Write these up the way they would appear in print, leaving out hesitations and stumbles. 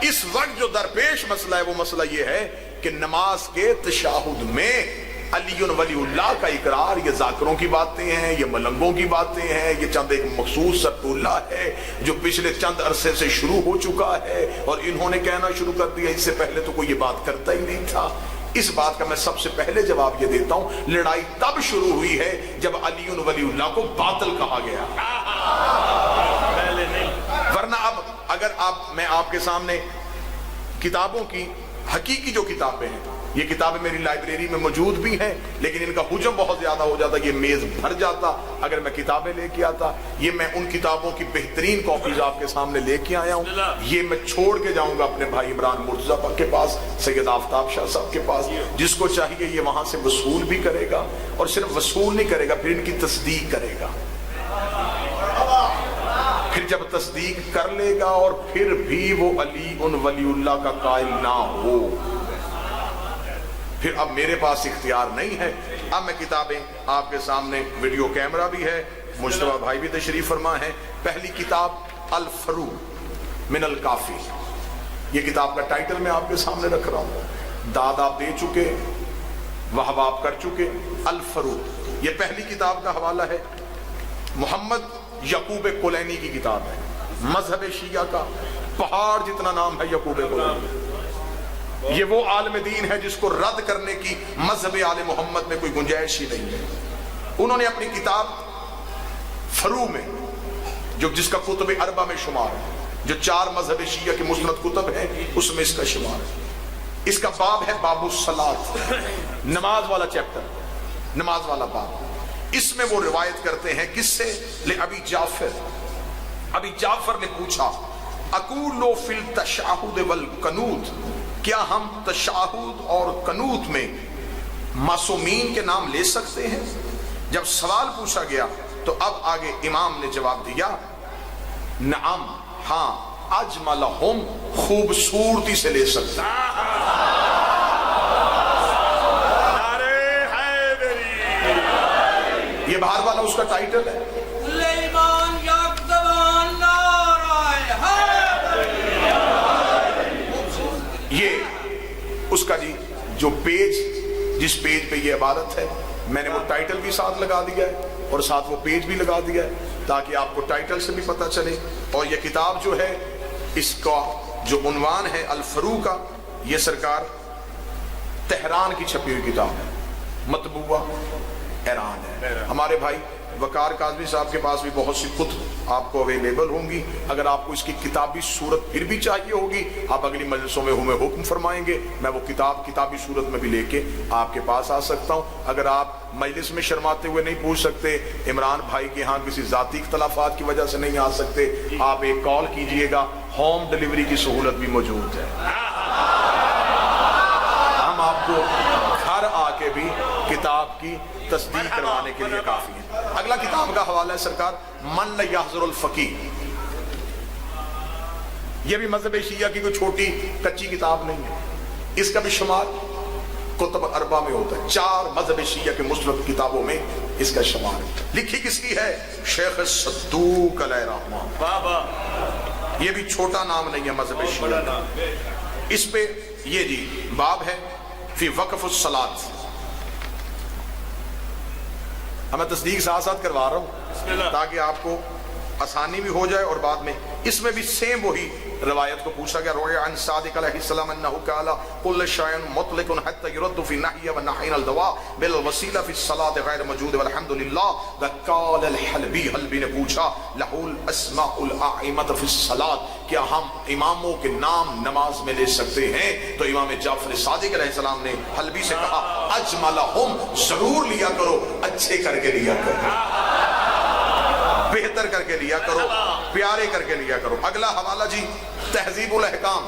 اس وقت جو درپیش مسئلہ ہے وہ مسئلہ یہ ہے کہ نماز کے تشہد میں علی ولی اللہ کا اقرار یہ ذاکروں کی باتیں ہیں، یہ ملنگوں کی باتیں ہیں، یہ چند ایک مخصوص سرطولہ ہے جو پچھلے چند عرصے سے شروع ہو چکا ہے اور انہوں نے کہنا شروع کر دیا، اس سے پہلے تو کوئی یہ بات کرتا ہی نہیں تھا۔ اس بات کا میں سب سے پہلے جواب یہ دیتا ہوں، لڑائی تب شروع ہوئی ہے جب علی ولی اللہ کو باطل کہا گیا، ورنہ اب اگر میں آپ کے سامنے کتابوں کی حقیقی جو کتابیں ہیں، یہ کتابیں میری لائبریری میں موجود بھی ہیں لیکن ان کا حجم بہت زیادہ ہو جاتا، یہ میز بھر جاتا اگر میں کتابیں لے کے آتا۔ یہ میں ان کتابوں کی بہترین کاپیز آپ کے سامنے لے کے آیا ہوں، یہ میں چھوڑ کے جاؤں گا اپنے بھائی عمران مرتضیٰ کے پاس، سید آفتاب شاہ صاحب کے پاس، جس کو چاہیے یہ وہاں سے وصول بھی کرے گا، اور صرف وصول نہیں کرے گا، پھر ان کی تصدیق کرے گا۔ پھر جب تصدیق کر لے گا اور پھر بھی وہ علی ولی اللہ کا قائل نہ ہو، پھر اب میرے پاس اختیار نہیں ہے۔ اب میں کتابیں آپ کے سامنے، ویڈیو کیمرہ بھی ہے، مجتبیٰ بھائی بھی تشریف فرما ہے۔ پہلی کتاب الفرو من الکافی، یہ کتاب کا ٹائٹل میں آپ کے سامنے رکھ رہا ہوں، داد آپ دے چکے، وہب آپ کر چکے، الفرو یہ پہلی کتاب کا حوالہ ہے۔ محمد یعقوب کلینی کی کتاب ہے، مذہب شیعہ کا پہاڑ جتنا نام ہے یعقوب کلینی۔ یہ وہ عالم دین ہے جس کو رد کرنے کی مذہب آل محمد میں کوئی گنجائش ہی نہیں ہے۔ انہوں نے اپنی کتاب فرو میں جس کا کتب اربع میں شمار ہے، جو 4 مذہب شیعہ کے مسند کتب ہیں اس میں اس کا شمار ہے۔ اس کا باب ہے باب الصلاۃ، نماز والا چیپٹر، نماز والا باب۔ اس میں وہ روایت کرتے ہیں کس سے؟ ابی جعفر، ابی جعفر نے پوچھا اقول فی التشہد والقنوت، کیا ہم تشہد اور قنوت میں معصومین کے نام لے سکتے ہیں؟ جب سوال پوچھا گیا تو اب آگے امام نے جواب دیا، نعم، ہاں، اجملہم، خوبصورتی سے لے سکتے ہیں۔ یہ باہر والا اس کا ٹائٹل ہے، یہ اس کا جو پیج، جس پیج پہ یہ عبارت ہے، میں نے وہ ٹائٹل بھی ساتھ لگا دیا ہے اور ساتھ وہ پیج بھی لگا دیا ہے تاکہ آپ کو ٹائٹل سے بھی پتہ چلے۔ اور یہ کتاب جو ہے، اس کا جو عنوان ہے الفرو کا، یہ سرکار تہران کی چھپی ہوئی کتاب ہے، مطبوعہ ایران ہے۔ ہمارے بھائی وقار کاظمی صاحب کے پاس بھی بہت سی کتب آپ کو اویلیبل ہوں گی، اگر آپ کو اس کی کتابی صورت پھر بھی چاہیے ہوگی، آپ اگلی مجلسوں میں ہمیں حکم فرمائیں گے، میں وہ کتاب کتابی صورت میں بھی لے کے آپ کے پاس آ سکتا ہوں۔ اگر آپ مجلس میں شرماتے ہوئے نہیں پوچھ سکتے، عمران بھائی کے ہاں کسی ذاتی اختلافات کی وجہ سے نہیں آ سکتے، آپ ایک کال کیجئے گا، ہوم ڈیلیوری کی سہولت بھی موجود ہے، ہم آپ کو گھر آ کے بھی کتاب کی تصدیق کروانے کے لیے کافی ہے۔ اگلا کتاب کا حوالہ ہے سرکار من لا یحضر الفقیہ، یہ بھی مذہب شیعہ کی کوئی چھوٹی کچی کتاب نہیں ہے، اس کا بھی شمار کتب اربع میں ہوتا ہے، 4 مذہب شیعہ کے مسند کتابوں میں اس کا شمار ہے۔ لکھی کس کی ہے؟ شیخ صدوق علیہ رحمہ، یہ بھی چھوٹا نام نہیں ہے مذہب شیعہ کا۔ اس پہ یہ باب ہے فی وقف الصلاۃ، میں تصدیق ساتھ ساتھ کروا رہا ہوں تاکہ آپ کو آسانی بھی ہو جائے، اور بعد میں اس میں بھی سیم وہی روایت کو پوچھا گیا، روی عن صادق علیہ السلام انہ قال کل شیء مطلق حتی یرد فی النہی ونحین الدواء بالوسیلہ فی الصلاۃ غیر موجود والحمد للہ۔ وقال الحلبی، حلبی نے پوچھا لہ الاسماء الاعمۃ فی الصلاۃ، کیا ہم اماموں کے نام نماز میں لے سکتے ہیں؟ تو امام جعفر صادق علیہ السلام نے حلبی سے کہا اجملہم، ضرور لیا کرو، اچھے کر کے لیا کرو، بہتر کر کے لیا کرو، پیارے کر کے لیا کرو۔ اگلا حوالہ تہذیب الاحکام،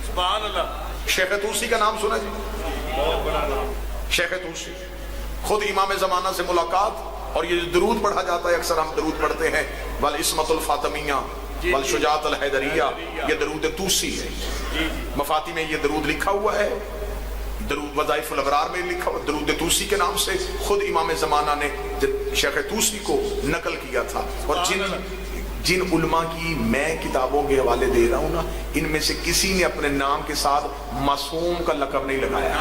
سبحان اللہ، شیخ طوسی کا نام سنا شیخ طوسی خود امام زمانہ سے ملاقات، اور یہ درود پڑھا جاتا ہے، اکثر ہم درود پڑھتے ہیں والعصمۃ الفاطمیہ والشجاعۃ الحیدریہ، یہ درود طوسی ہے، مفاتی میں یہ درود لکھا ہوا ہے، درود وظائف الابرار میں لکھا ہوا، درود طوسی کے نام سے خود امام زمانہ نے شیخ طوسی کو نقل کیا تھا۔ اور جن علماء کی میں کتابوں کے حوالے دے رہا ہوں نا، ان میں سے کسی نے اپنے نام کے ساتھ معصوم کا لقب نہیں لگایا.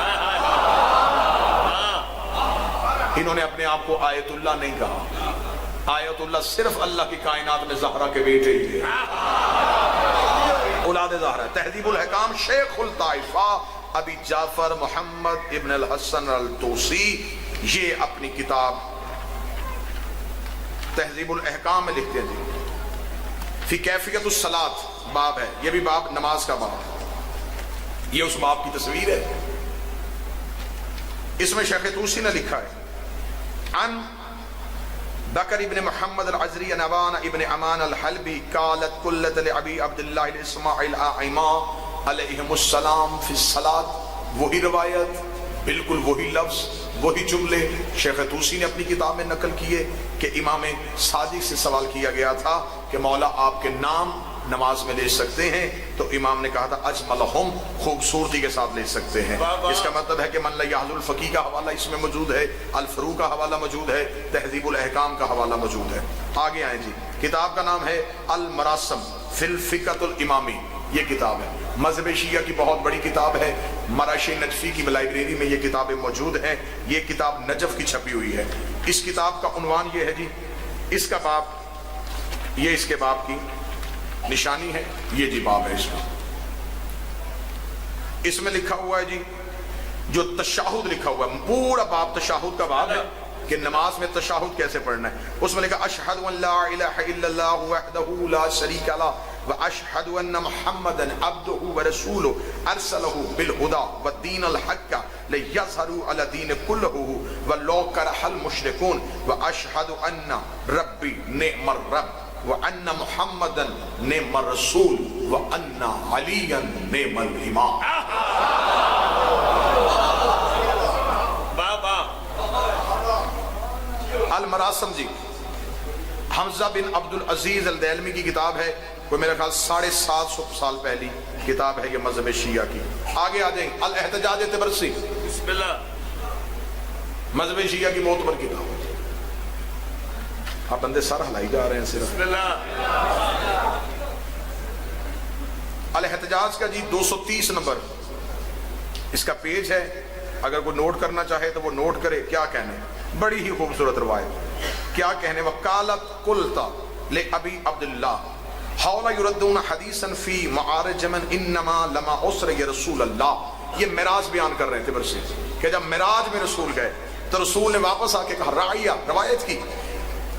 انہوں نے اپنے آپ کو آیت اللہ نہیں کہا. آیت اللہ صرف اللہ کی کائنات میں زہرا کے بیٹے ہی تھے، اولاد زہرا. تہذیب الحکام شیخ الطائفہ ابی جعفر محمد ابن الحسن الطوسی، یہ اپنی کتاب تہذیب الاحکام میں لکھتے ہیں جی فی کیفیت الصلاۃ باب ہے، یہ بھی باب نماز کا باب ہے. یہ اس باب کی تصویر ہے. اس میں شیخ طوسی نے لکھا ہے عن بکر ابن محمد العزری نوان ابن امان الحلبی قالت قلت لعبی عبداللہ الاسماعیل آئمہ علیہم السلام فی الصلاۃ. وہی روایت، بالکل وہی لفظ، وہی جملے شیخ طوسی نے اپنی کتاب میں نقل کیے کہ امام صادق سے سوال کیا گیا تھا کہ مولا آپ کے نام نماز میں لے سکتے ہیں؟ تو امام نے کہا تھا اجملہم، خوبصورتی کے ساتھ لے سکتے ہیں. اس کا مطلب ہے کہ من لا یحظ الفقیہ کا حوالہ اس میں موجود ہے، الفروع کا حوالہ موجود ہے، تہذیب الاحکام کا حوالہ موجود ہے. آگے آئیں جی. کتاب کا نام ہے المراسم فی الفقہ الامامی. یہ کتاب ہے مذہب شیعہ کی بہت بڑی کتاب ہے. مراش نجفی کی لائبریری میں یہ کتابیں موجود ہیں. یہ کتاب نجف کی چھپی ہوئی ہے. اس کتاب کا عنوان یہ ہے جی، اس کا باب، یہ اس کے باب کی نشانی ہے. یہ جی باب ہے. اس میں لکھا ہوا ہے جی، جو تشہد لکھا ہوا ہے، پورا باب تشہد کا باب ہے کہ نماز میں تشہد کیسے پڑھنا ہے. اس میں لکھا اشہد ان لا الہ الا اللہ وحدہ لا شریک لہ واشہد ان محمدا عبدہ ورسولہ ارسلہ بالہدی والدین الحق لیظہروا علی الدین کلہ ولو کرہ المشرکون واشہد ان ربی نعم الرب وان محمدا نعم الرسول وان علیا نعم الامام. المراسم جی حمزہ بن عبد العزیز الدیلمی کی کتاب ہے. کوئی میرا خیال 750 سال پہلی کتاب ہے یہ مذہب شیعہ کی. آگے آ جائیں. الاحتجاج طبرسی، بسم اللہ، مذہب شیعہ کی معتبر کتاب. آپ بندے سر ہلائی جا رہے ہیں صرف. بسم اللہ. الاحتجاج کا جی 230 نمبر اس کا پیج ہے. اگر کوئی نوٹ کرنا چاہے تو وہ نوٹ کرے. کیا کہنے، بڑی ہی خوبصورت روایت. کیا کہنے، وقالت قلتا لأبی عبداللہ حول یردون حدیثا فی معارج من انما لما اسر یا رسول اللہ. یہ معراج بیان کر رہے تھے برسی کہ جب معراج میں رسول گئے تو رسول نے واپس آ کے کہا، رعیہ روایت کی،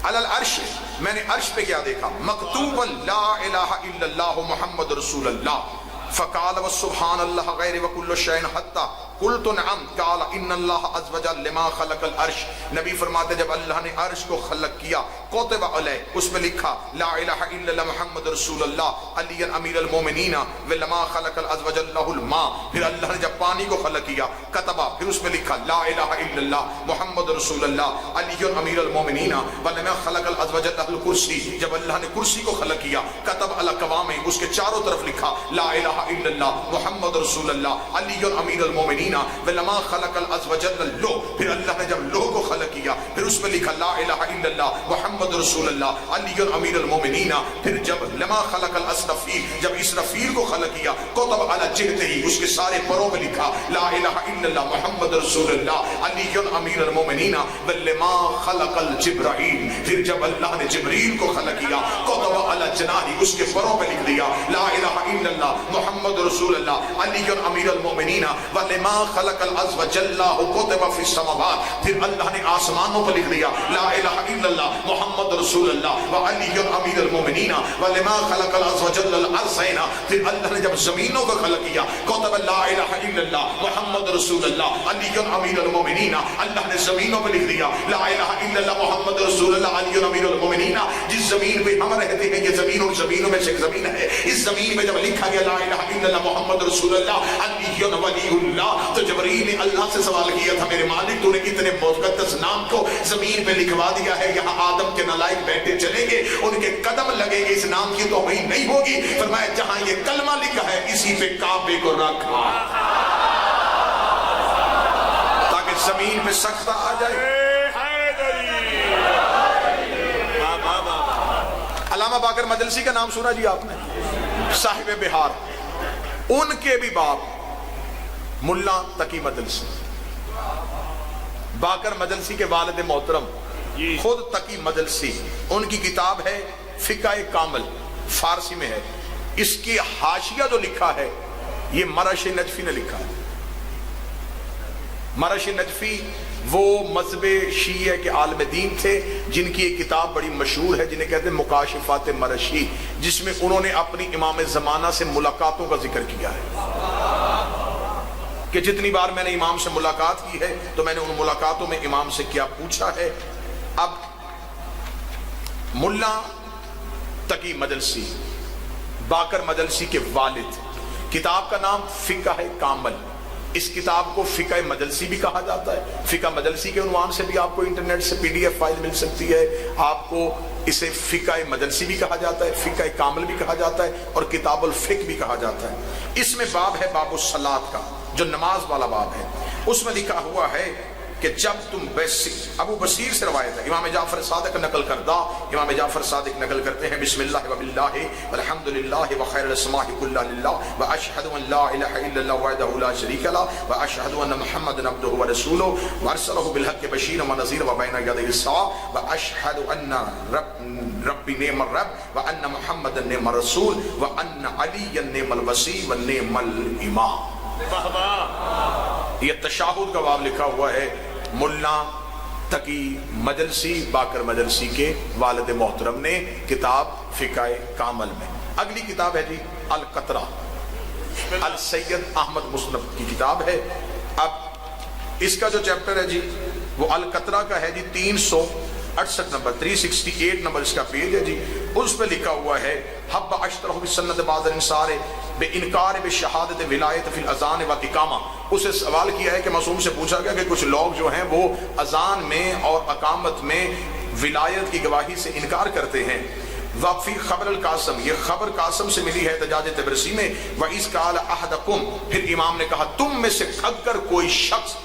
علی العرش، میں نے عرش پہ کیا دیکھا، مکتوبا لا الہ الا اللہ محمد رسول اللہ. فقال وسبحان اللہ غیر وکل شیء حتی قلت نعم قال ان اللہ عز وجل لما خلق العرش. نبی فرماتے جب اللہ نے عرش کو خلق کیا، کتب علیہ، اس میں لکھا لا الہ الا اللہ محمد رسول اللہ علی امیر المومنین ولما خلق العز وجل له الماء. پھر اللہ نے جب پانی کو خلق کیا کتبہ، پھر اس میں لکھا لا الہ الا اللہ محمد رسول اللہ علی امیر المومنین ولما خلق العز وجل له الکرسی. جب اللہ نے کرسی کو خلق کیا کتب علی قوام، اس کے چاروں طرف لکھا لا الہ الا اللہ محمد رسول اللہ علی امیر المومنین ولما خلق العز وجل اللوح. پھر اللہ نے جب لوح کو خلق کیا پھر اس میں لکھا لا الہ الا اللہ محمد رسول اللہ علی امیر المومنین. پھر جب لما خلق الاسرفیل، جب اسرفیل کو خلق کیا کتب علی جہتہ، اس کے سارے پروں میں لکھا لا الہ الا اللہ محمد رسول اللہ علی امیر المومنین ولما خلق الجبرائیل. پھر جب اللہ نے جبریل کو خلق کیا کتب علی جناحہ، اس کے پروں میں لکھ دیا لا الہ الا اللہ محمد رسول اللہ علی امیر المومنین ولما خلق العز وجل کتب فی السماوات. پھر اللہ نے آسمانوں پر لکھ دیا لا الہ الا اللہ محمد رسول اللہ وعلی امیر المومنین ولما خلق العز وجل الارضین. پھر اللہ نے جب زمینوں کو خلق کیا کتب لا الہ الا اللہ محمد رسول اللہ علی امیر المومنین. اللہ نے زمینوں پر لکھ دیا لا الہ الا اللہ محمد رسول اللہ علی امیر المومنین. جس زمین پہ ہم رہتے ہیں یہ زمین اور زمینوں میں سے ایک زمین ہے. اس زمین میں جب لکھا گیا لا الہ الا اللہ محمد رسول اللہ علی ولی اللہ، تو جبرائیل نے اللہ سے سوال کیا تھا میرے مالک تو نے اتنے مقدس نام کو زمین پہ لکھوا دیا ہے، یہاں آدم کے نالائق بیٹھے چلیں گے، ان کے قدم لگیں گے، اس نام کی توہین نہیں ہوگی. فرمایا جہاں یہ کلمہ لکھا ہے اسی پہ کعبے کو رکھا تاکہ زمین پہ سختہ آ جائے. علامہ علامہ باقر مجلسی کا نام سنا جی آپ نے؟ صاحب بہار، ان کے بھی باپ ملا تقی مجلسی، باقر مجلسی کے والد محترم خود تقی مجلسی، ان کی کتاب ہے فقہ کامل، فارسی میں ہے۔ اس کی حاشیہ جو لکھا ہے یہ مرش نجفی نے لکھا ہے۔ مرش نجفی وہ مذہب شیعہ کے عالم دین تھے جن کی ایک کتاب بڑی مشہور ہے جنہیں کہتے ہیں مکاشفات مرشی، جس میں انہوں نے اپنی امام زمانہ سے ملاقاتوں کا ذکر کیا ہے کہ جتنی بار میں نے امام سے ملاقات کی ہے تو میں نے ان ملاقاتوں میں امام سے کیا پوچھا ہے۔ اب ملا تقی مجلسی باقر مجلسی کے والد، کتاب کا نام فقہ کامل، اس کتاب کو فقہ مجلسی بھی کہا جاتا ہے۔ فقہ مجلسی کے عنوان سے بھی آپ کو انٹرنیٹ سے PDF فائل مل سکتی ہے، آپ کو اسے فقہ مجلسی بھی کہا جاتا ہے، فقہ کامل بھی کہا جاتا ہے، اور کتاب الفقہ بھی کہا جاتا ہے۔ اس میں باب ہے باب الصلاۃ کا، جو نماز والا باب ہے۔ اس میں لکھا ہوا ہے کہ جب تم ابو بصیر سے روایت ہے، امام جعفر صادق نقل کردہ، امام جعفر صادق نقل کرتے ہیں بسم اللہ وباللہ والحمدللہ وخیر الاسماء کلھا للہ واشہد ان لا الہ الا اللہ وحدہ لا شریک لہ واشہد ان محمدا عبدہ ورسولہ وارسلہ بالحق بشیرا ونذیرا وبین یدی الساعۃ واشہد ان ربی نعم الرب وان محمدا نعم الرسول وان علیا نعم الوصی ونعم الامام۔ یہ تشہد کا باب لکھا ہوا ہے ملا تقی مجلسی باقر مجلسی کے والد محترم نے، کتاب فقہ کامل میں۔ اگلی کتاب ہے جی القطرہ، السید احمد مسنب کی کتاب ہے۔ اب اس کا جو چیپٹر ہے جی وہ القطرہ کا ہے جی 368 نمبر، 368 نمبر اس کا پیج ہے جی۔ اس پہ لکھا ہوا ہے حب اشترہ بسنت بعض الانصار بے انکار بے شہادت ولایت فی الاذان و اقامہ۔ اسے سوال کیا ہے کہ معصوم سے پوچھا گیا کہ کچھ لوگ جو ہیں وہ اذان میں اور اقامت میں ولایت کی گواہی سے انکار کرتے ہیں۔ وفی خبر القاسم، یہ خبر قاسم سے ملی ہے احتجاج طبرسی میں۔ وَإِذْ قَالَ أَحَدُكُمْ، پھر امام نے کہا تم میں سے اگر کوئی شخص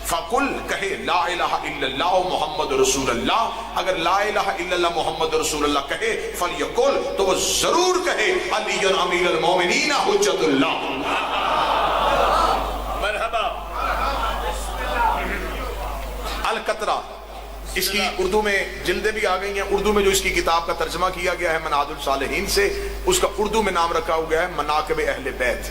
فَقُلْ کہے لا الہ الا اللہ محمد رسول اللہ، اگر لا الہ الا اللہ محمد رسول اللہ کہے فَلْيَقُلْ، تو وہ ضرور کہے علی امیر المومنین حجت اللہ۔ مرحبا۔ القطرہ، اس کی اردو میں جلدیں بھی آ گئی ہیں۔ اردو میں جو اس کی کتاب کا ترجمہ کیا گیا ہے منہاج الصالحین سے، اس کا اردو میں نام رکھا ہوا ہے مناقب اہل بیت۔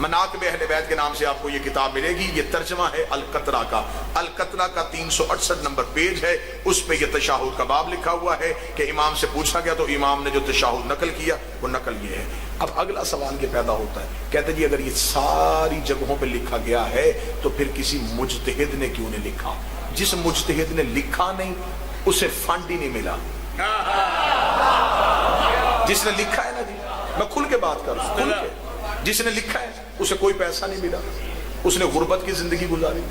مناقب اہل بیت کے نام سے آپ کو یہ کتاب ملے گی۔ یہ ترجمہ ہے القطرہ کا۔ القطرہ کا 368 نمبر پیج ہے، اس پہ یہ تشہد کا باب لکھا ہوا ہے کہ امام سے پوچھا گیا تو امام نے جو تشہد نقل کیا وہ نقل یہ ہے۔ اب اگلا سوال یہ پیدا ہوتا ہے، کہتے جی اگر یہ ساری جگہوں پہ لکھا گیا ہے تو پھر کسی مجتہد نے کیوں نہیں لکھا؟ جس مجتہد نے لکھا نہیں اسے فنڈ ہی نہیں ملا۔ جس نے لکھا ہے نا جی، میں کھل کے بات کر رہا ہوں، کھل کے، جس نے لکھا ہے اسے کوئی پیسہ نہیں ملا، اس نے غربت کی زندگی گزاری،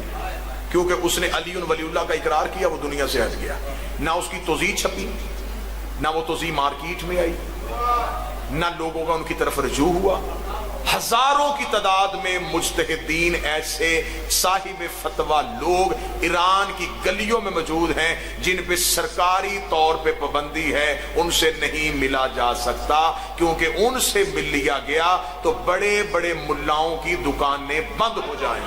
کیونکہ اس نے علی ولی اللہ کا اقرار کیا، وہ دنیا سے ہٹ گیا۔ نہ اس کی توضیح چھپی، نہ وہ توضیح مارکیٹ میں آئی، نہ لوگوں کا ان کی طرف رجوع ہوا۔ ہزاروں کی تعداد میں مجتہدین ایسے صاحب فتویٰ لوگ ایران کی گلیوں میں موجود ہیں جن پہ سرکاری طور پہ پابندی ہے، ان سے نہیں ملا جا سکتا، کیونکہ ان سے مل لیا گیا تو بڑے بڑے ملاؤں کی دکانیں بند ہو جائیں۔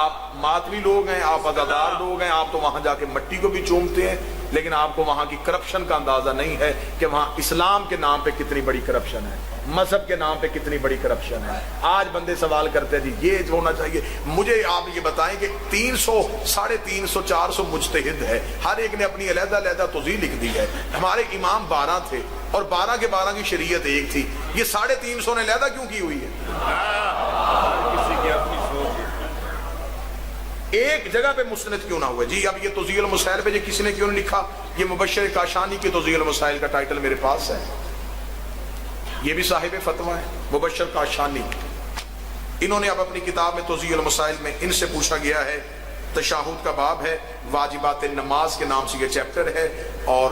آپ ماتمی لوگ ہیں، آپ عزادار لوگ ہیں، آپ تو وہاں جا کے مٹی کو بھی چومتے ہیں، لیکن آپ کو وہاں کی کرپشن کا اندازہ نہیں ہے کہ وہاں اسلام کے نام پہ کتنی بڑی کرپشن ہے، مذہب کے نام پہ کتنی بڑی کرپشن ہے۔ آج بندے سوال کرتے ہیں جی یہ ہونا چاہیے۔ مجھے آپ یہ بتائیں کہ 300 350 400 مجتہد ہے، ہر ایک نے اپنی علیحدہ علیحدہ توضیح لکھ دی ہے۔ ہمارے امام 12 تھے اور 12 کے 12 کی شریعت ایک تھی، یہ 350 نے علیحدہ کیوں کی ہوئی ہے؟ کسی کی اپنی سوچ، ایک جگہ پہ مستند کیوں نہ ہوئے؟ جی اب یہ توضیح المسائل پہ کسی نے کیوں نہیں لکھا؟ یہ مبشر کاشانی کی توضیح المسائل کا ٹائٹل میرے پاس ہے، یہ بھی صاحب فتویٰ ہے مبشر کاشانی۔ انہوں نے اب اپنی کتاب میں توضیح المسائل میں ان سے پوچھا گیا ہے، تشہد کا باب ہے، واجبات نماز کے نام سے یہ چیپٹر ہے، اور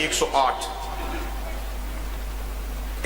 108।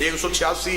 186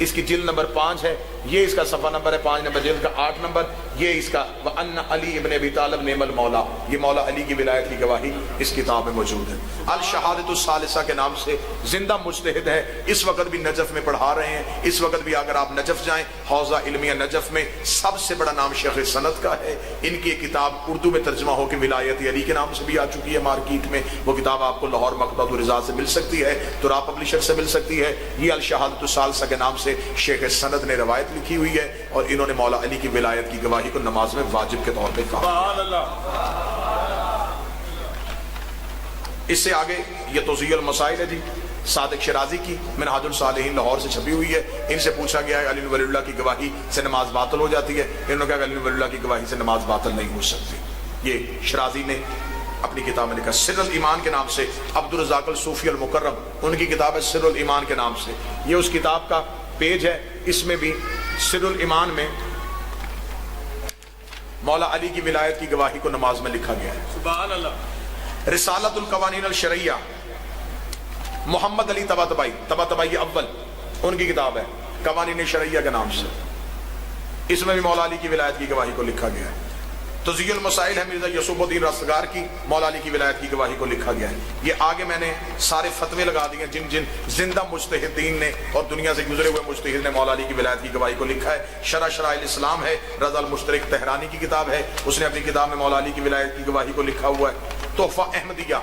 اس کی جلد نمبر 5 ہے، یہ اس کا صفحہ نمبر ہے 5 نمبر جلد کا 8 نمبر، یہ اس کا وَأَنَّ علی ابن ابی طالب نعم المولا، یہ مولا علی کی ولایت کی گواہی اس کتاب میں موجود ہے۔ الشہادۃ الثالثہ کے نام سے زندہ مجتہد ہے، اس وقت بھی نجف میں پڑھا رہے ہیں، اس وقت بھی اگر آپ نجف جائیں حوزہ علمیہ نجف میں سب سے بڑا نام شیخ سند کا ہے۔ ان کی کتاب اردو میں ترجمہ ہو کے ولایت علی کے نام سے بھی آ چکی ہے مارکیٹ میں، وہ کتاب آپ کو لاہور مکتبۃ الرضا سے مل سکتی ہے، ترا پبلشر سے مل سکتی ہے۔ یہ الشہادۃ الثالثہ کے نام سے شیخ سند نے روایت لکھی ہوئی ہے، اور انہوں نے مولا علی کی ولایت کی گواہی کو نماز میں واجب کے طور پہ کہا۔ سبحان اللہ۔ اس سے آگے یہ توضیح المسائل ہے جی، صادق شرازی کی منہاج الصالحین لاہور سے چھپی ہوئی ہے۔ ان سے پوچھا گیا ہے علی ولی اللہ کی گواہی سے نماز باطل ہو جاتی ہے، انہوں نے کہا کہ علی ولی اللہ کی گواہی سے نماز باطل نہیں ہو سکتی۔ یہ شرازی نے اپنی کتاب میں لکھا۔ سر الایمان کے نام سے عبد الرزاق الصوفی المکرم، ان کی کتاب ہے سر الایمان کے نام سے، یہ اس کتاب کا پیج ہے، اس میں بھی سر الایمان میں مولا علی کی ولایت کی گواہی کو نماز میں لکھا گیا ہے۔ سبحان اللہ۔ رسالت القوانین الشرعیہ محمد علی طباطبائی اول، ان کی کتاب ہے قوانین شرعیہ کے نام سے، اس میں بھی مولا علی کی ولایت کی گواہی کو لکھا گیا ہے۔ توضیح المسائل ہے مرزا یوسف الدین رستگار کی، مولا علی کی ولایت کی گواہی کو لکھا گیا ہے۔ یہ آگے میں نے سارے فتوے لگا دیے جن جن زندہ مجتہدین نے اور دنیا سے گزرے ہوئے مجتہد نے مولا علی کی ولایت کی گواہی کو لکھا ہے۔ شرح شرائع الاسلام ہے، رضا المشترک تہرانی کی کتاب ہے، اس نے اپنی کتاب میں مولا علی کی ولایت کی گواہی کو لکھا ہوا ہے۔ تحفہ احمدیہ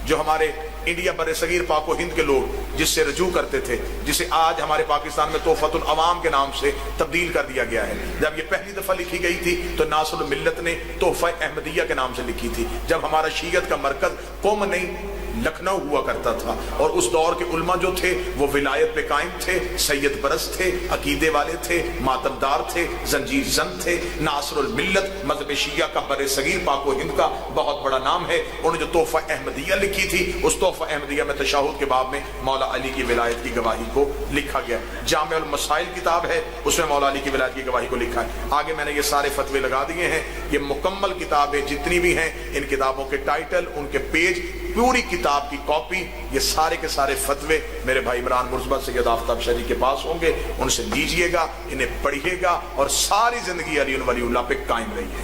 جو ہمارے انڈیا بر صغیر پاک و ہند کے لوگ جس سے رجوع کرتے تھے، جسے آج ہمارے پاکستان میں تحفۃ العوام کے نام سے تبدیل کر دیا گیا ہے، جب یہ پہلی دفعہ لکھی گئی تھی تو ناصر الملت نے تحفہ احمدیہ کے نام سے لکھی تھی، جب ہمارا شیعت کا مرکز قوم نہیں لکھنؤ ہوا کرتا تھا، اور اس دور کے علماء جو تھے وہ ولایت پہ قائم تھے، سید پرست تھے، عقیدے والے تھے، ماتمدار تھے، زنجیر زن تھے۔ ناصر الملت مذہب شیعہ کا بر صغیر پاک و ہند کا بہت بڑا نام ہے، انہوں نے جو تحفہ احمدیہ لکھی تھی اس تحفہ احمدیہ میں تشہد کے باب میں مولا علی کی ولایت کی گواہی کو لکھا گیا۔ جامع المسائل کتاب ہے، اس میں مولا علی کی ولایت کی گواہی کو لکھا ہے۔ آگے میں نے یہ سارے فتوے لگا دیے ہیں، یہ مکمل کتابیں جتنی بھی ہیں، ان کتابوں کے ٹائٹل، ان کے پیج، پوری کتاب کی کاپی، یہ سارے کے سارے فتوے میرے بھائی عمران مرزبہ سید آفتاب شاہ جی کے پاس ہوں گے، ان سے لیجئے گا، انہیں پڑھیے گا، اور ساری زندگی علی ولی اللہ پہ قائم رہیے۔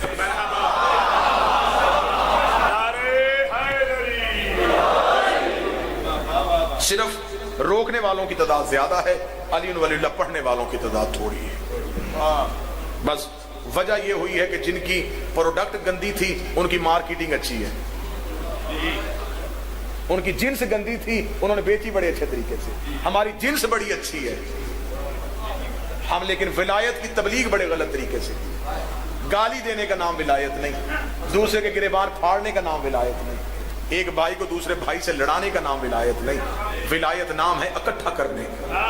صرف روکنے والوں کی تعداد زیادہ ہے، علی ولی اللہ پڑھنے والوں کی تعداد تھوڑی ہے۔ بس وجہ یہ ہوئی ہے کہ جن کی پروڈکٹ گندی تھی ان کی مارکیٹنگ اچھی ہے، ان کی جنس گندی تھی انہوں نے بیچی بڑے اچھے طریقے سے، ہماری جنس بڑی اچھی ہے ہم، لیکن ولایت کی تبلیغ بڑے غلط طریقے سے، گالی دینے کا نام ولایت نہیں، دوسرے کے گریبان پھاڑنے کا نام ولایت نہیں، ایک بھائی کو دوسرے بھائی سے لڑانے کا نام ولایت نہیں، ولایت نام ہے اکٹھا کرنے کا۔